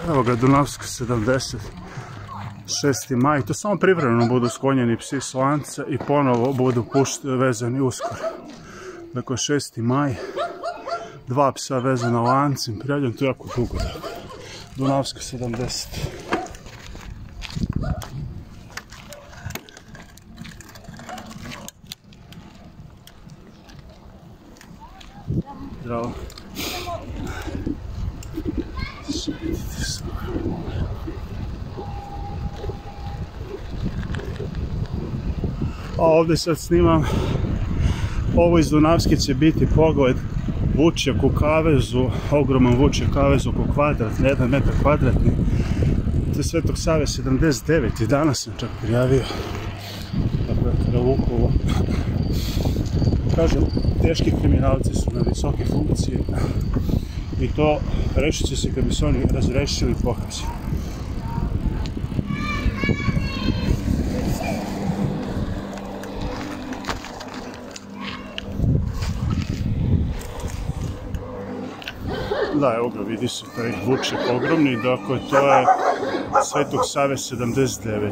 Evo ga, Dunavska 70, 6. maj, to samo privremeno budu sklonjeni psi s lanca i ponovo budu vezani uskoro. Dakle, 6. maj, 2 psa vezana lancem, prijavljam to jako dugo. Dunavska 70. Zdravo. A ovdje sad snimam, ovo iz Dunavske će biti pogled vučjak u kavezu, ogroman vučjak kavez oko kvadrat, na 1 metar kvadratni. To je Svetog Save 79 i danas sam čak prijavio. Dakle, kada Vukovo. Kažem, teški kriminalci su na visoke funkcije i to rešit će se kad bi se oni razrešili pohapsi. Da, evo ga, vidi se taj vučjak ogromni, dakle to je Svetog Save 79.